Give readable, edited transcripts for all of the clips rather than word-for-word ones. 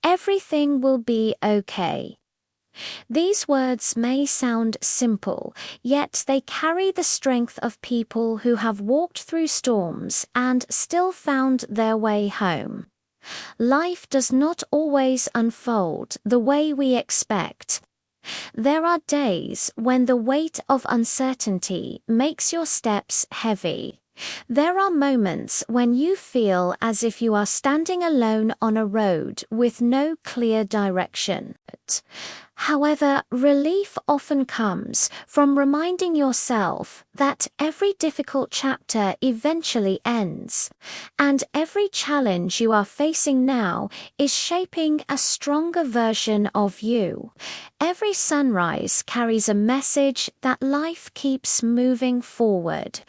Everything will be okay. These words may sound simple, yet they carry the strength of people who have walked through storms and still found their way home. Life does not always unfold the way we expect. There are days when the weight of uncertainty makes your steps heavy. There are moments when you feel as if you are standing alone on a road with no clear direction. However, relief often comes from reminding yourself that every difficult chapter eventually ends, and every challenge you are facing now is shaping a stronger version of you. Every sunrise carries a message that life keeps moving forward.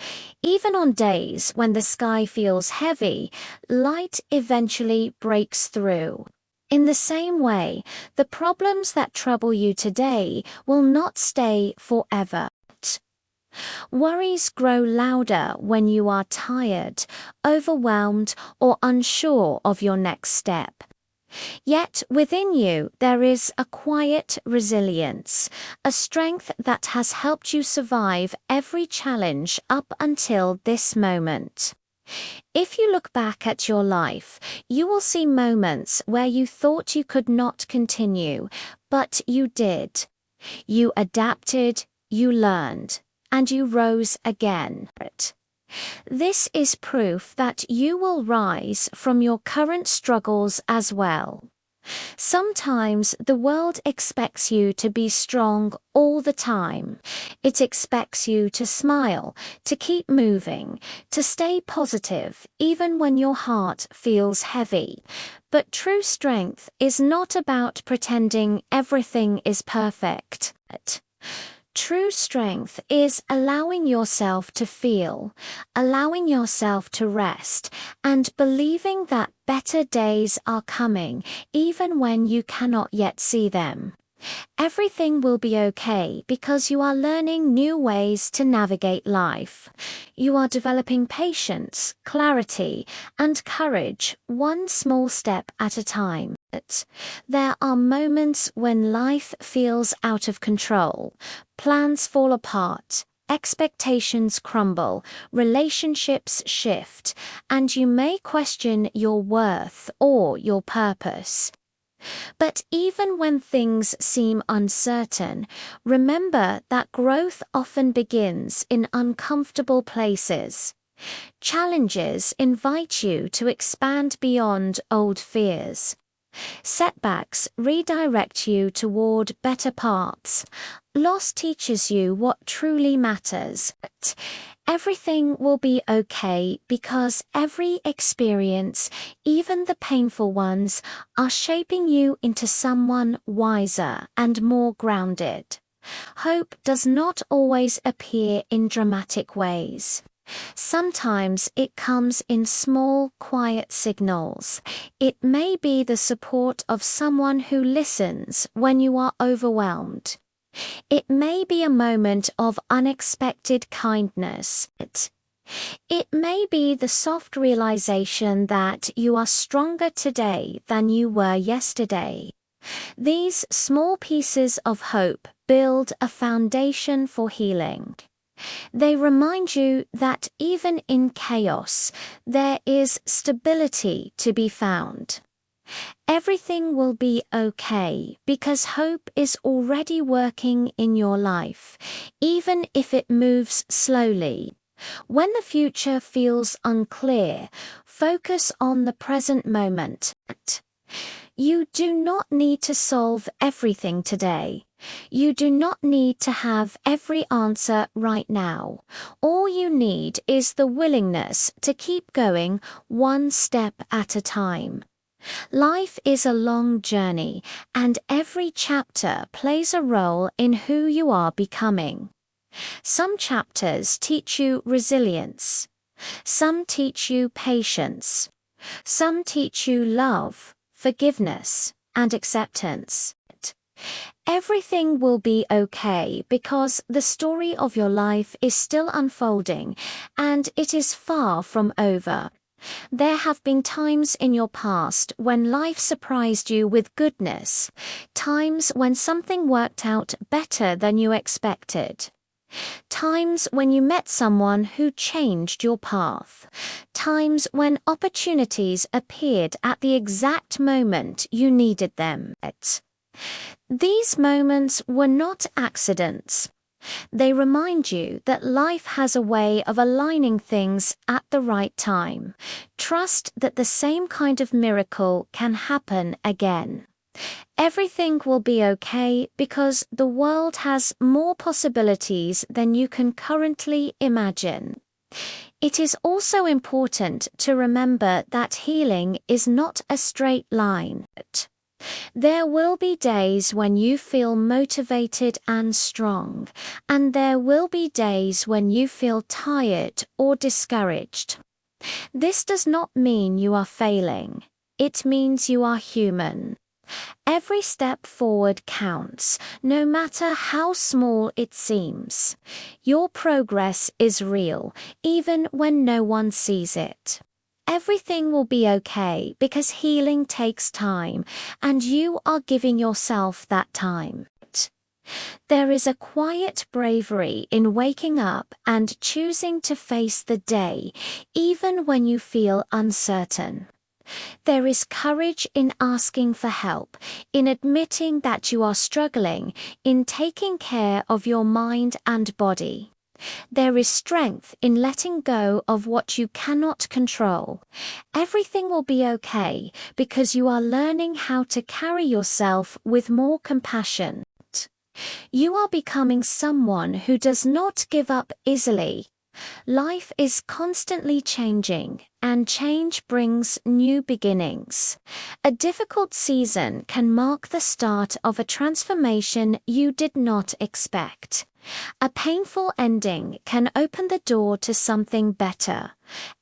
Even on days when the sky feels heavy, light eventually breaks through. In the same way, the problems that trouble you today will not stay forever. Worries grow louder when you are tired, overwhelmed, or unsure of your next step. Yet within you there is a quiet resilience, a strength that has helped you survive every challenge up until this moment. If you look back at your life, you will see moments where you thought you could not continue, but you did. You adapted, you learned, and you rose again. This is proof that you will rise from your current struggles as well. Sometimes the world expects you to be strong all the time. It expects you to smile, to keep moving, to stay positive, even when your heart feels heavy. But true strength is not about pretending everything is perfect. True strength is allowing yourself to feel, allowing yourself to rest, and believing that better days are coming, even when you cannot yet see them. Everything will be okay because you are learning new ways to navigate life. You are developing patience, clarity, and courage, one small step at a time. There are moments when life feels out of control. Plans fall apart, expectations crumble, relationships shift, and you may question your worth or your purpose. But even when things seem uncertain, remember that growth often begins in uncomfortable places. Challenges invite you to expand beyond old fears. Setbacks redirect you toward better paths. Loss teaches you what truly matters. Everything will be okay because every experience, even the painful ones, are shaping you into someone wiser and more grounded. Hope does not always appear in dramatic ways. Sometimes it comes in small, quiet signals. It may be the support of someone who listens when you are overwhelmed. It may be a moment of unexpected kindness. It may be the soft realization that you are stronger today than you were yesterday. These small pieces of hope build a foundation for healing. They remind you that even in chaos, there is stability to be found. Everything will be okay because hope is already working in your life, even if it moves slowly. When the future feels unclear, focus on the present moment. You do not need to solve everything today. You do not need to have every answer right now. All you need is the willingness to keep going one step at a time. Life is a long journey, and every chapter plays a role in who you are becoming. Some chapters teach you resilience. Some teach you patience. Some teach you love, forgiveness, and acceptance. Everything will be okay because the story of your life is still unfolding, and it is far from over. There have been times in your past when life surprised you with goodness, times when something worked out better than you expected. Times when you met someone who changed your path. Times when opportunities appeared at the exact moment you needed them. These moments were not accidents. They remind you that life has a way of aligning things at the right time. Trust that the same kind of miracle can happen again. Everything will be okay because the world has more possibilities than you can currently imagine. It is also important to remember that healing is not a straight line. There will be days when you feel motivated and strong, and there will be days when you feel tired or discouraged. This does not mean you are failing. It means you are human. Every step forward counts, no matter how small it seems. Your progress is real, even when no one sees it. Everything will be okay because healing takes time, and you are giving yourself that time. There is a quiet bravery in waking up and choosing to face the day, even when you feel uncertain. There is courage in asking for help, in admitting that you are struggling, in taking care of your mind and body. There is strength in letting go of what you cannot control. Everything will be okay because you are learning how to carry yourself with more compassion. You are becoming someone who does not give up easily. Life is constantly changing, and change brings new beginnings. A difficult season can mark the start of a transformation you did not expect. A painful ending can open the door to something better.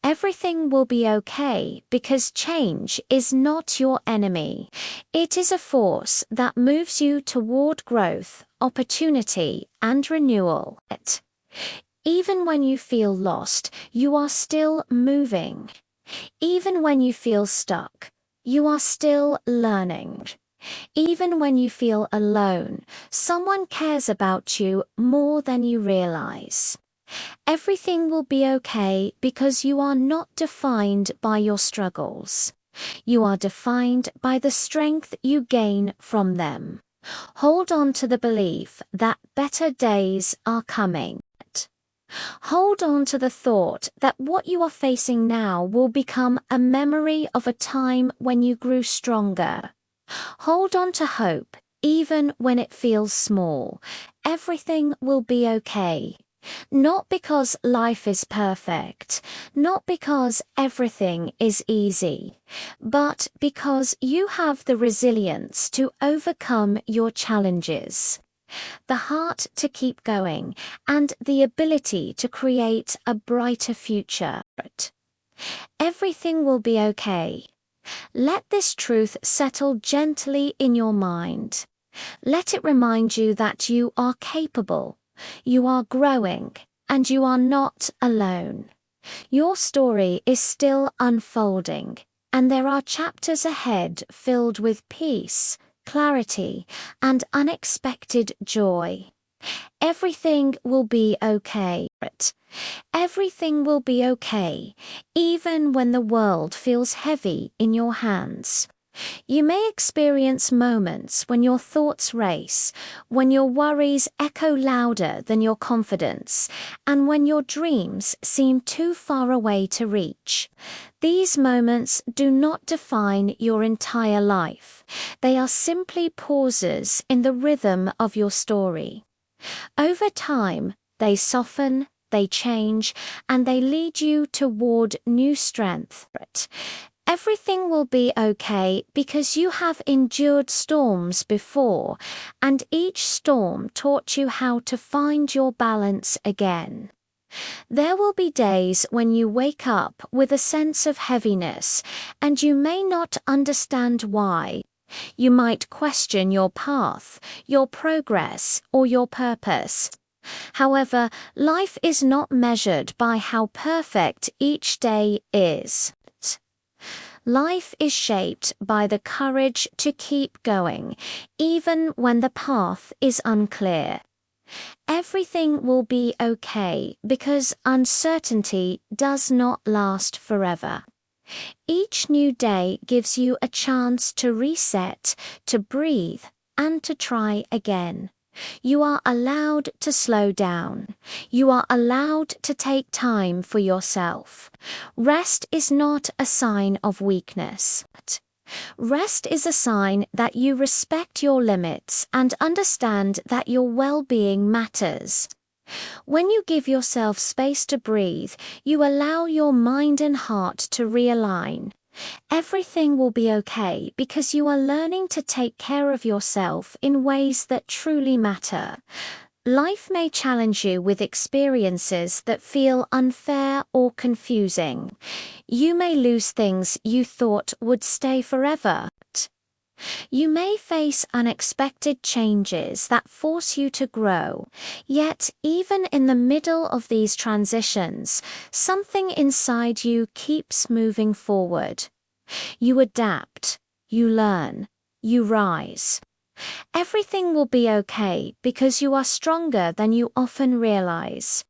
Everything will be okay because change is not your enemy. It is a force that moves you toward growth, opportunity, and renewal. Even when you feel lost, you are still moving. Even when you feel stuck, you are still learning. Even when you feel alone, someone cares about you more than you realize. Everything will be okay because you are not defined by your struggles. You are defined by the strength you gain from them. Hold on to the belief that better days are coming. Hold on to the thought that what you are facing now will become a memory of a time when you grew stronger. Hold on to hope, even when it feels small. Everything will be okay. Not because life is perfect, not because everything is easy, but because you have the resilience to overcome your challenges, the heart to keep going, and the ability to create a brighter future. Everything will be okay. Let this truth settle gently in your mind. Let it remind you that you are capable, you are growing, and you are not alone. Your story is still unfolding, and there are chapters ahead filled with peace, clarity, and unexpected joy. Everything will be okay. Everything will be okay, even when the world feels heavy in your hands. You may experience moments when your thoughts race, when your worries echo louder than your confidence, and when your dreams seem too far away to reach. These moments do not define your entire life. They are simply pauses in the rhythm of your story. Over time, they soften, they change, and they lead you toward new strength. Everything will be okay because you have endured storms before, and each storm taught you how to find your balance again. There will be days when you wake up with a sense of heaviness, and you may not understand why. You might question your path, your progress, or your purpose. However, life is not measured by how perfect each day is. Life is shaped by the courage to keep going, even when the path is unclear. Everything will be okay because uncertainty does not last forever. Each new day gives you a chance to reset, to breathe, and to try again. You are allowed to slow down. You are allowed to take time for yourself. Rest is not a sign of weakness. Rest is a sign that you respect your limits and understand that your well-being matters. When you give yourself space to breathe, you allow your mind and heart to realign. Everything will be okay because you are learning to take care of yourself in ways that truly matter. Life may challenge you with experiences that feel unfair or confusing. You may lose things you thought would stay forever. You may face unexpected changes that force you to grow. Yet, even in the middle of these transitions, something inside you keeps moving forward. You adapt, you learn, you rise. Everything will be okay because you are stronger than you often realize.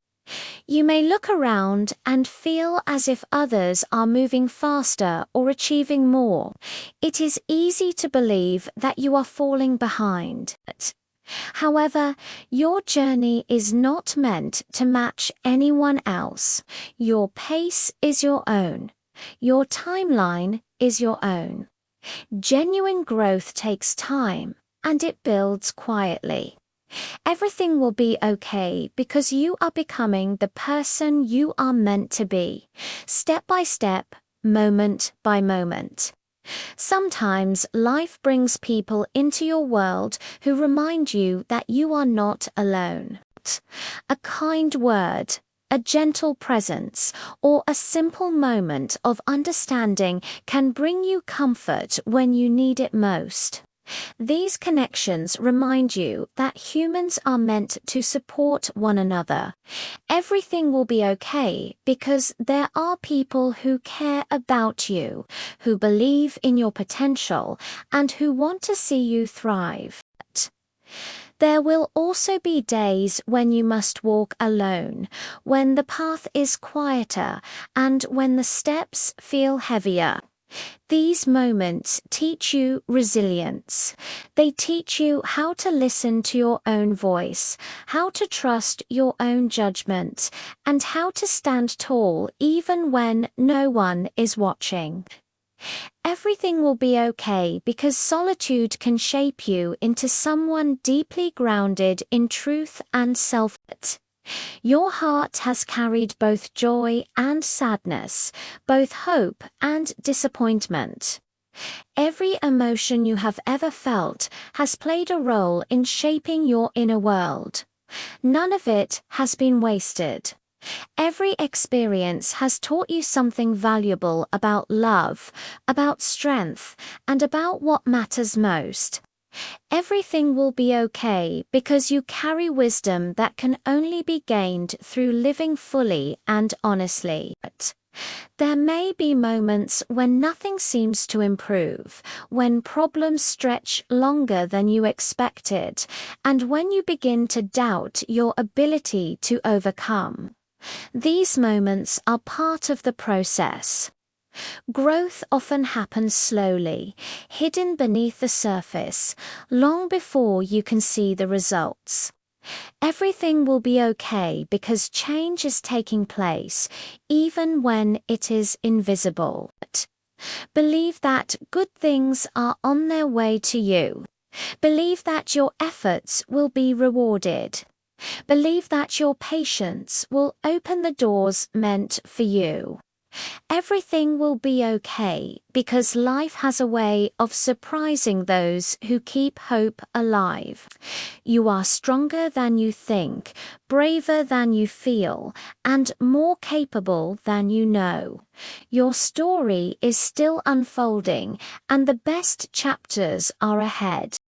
You may look around and feel as if others are moving faster or achieving more. It is easy to believe that you are falling behind. However, your journey is not meant to match anyone else. Your pace is your own. Your timeline is your own. Genuine growth takes time, and it builds quietly. Everything will be okay because you are becoming the person you are meant to be, step by step, moment by moment. Sometimes life brings people into your world who remind you that you are not alone. A kind word, a gentle presence, or a simple moment of understanding can bring you comfort when you need it most. These connections remind you that humans are meant to support one another. Everything will be okay because there are people who care about you, who believe in your potential, and who want to see you thrive. There will also be days when you must walk alone, when the path is quieter, and when the steps feel heavier. These moments teach you resilience. They teach you how to listen to your own voice, how to trust your own judgment, and how to stand tall even when no one is watching. Everything will be okay because solitude can shape you into someone deeply grounded in truth and self-worth. Your heart has carried both joy and sadness, both hope and disappointment. Every emotion you have ever felt has played a role in shaping your inner world. None of it has been wasted. Every experience has taught you something valuable about love, about strength, and about what matters most. Everything will be okay because you carry wisdom that can only be gained through living fully and honestly. There may be moments when nothing seems to improve, when problems stretch longer than you expected, and when you begin to doubt your ability to overcome. These moments are part of the process. Growth often happens slowly, hidden beneath the surface, long before you can see the results. Everything will be okay because change is taking place, even when it is invisible. Believe that good things are on their way to you. Believe that your efforts will be rewarded. Believe that your patience will open the doors meant for you. Everything will be okay because life has a way of surprising those who keep hope alive. You are stronger than you think, braver than you feel, and more capable than you know. Your story is still unfolding, and the best chapters are ahead.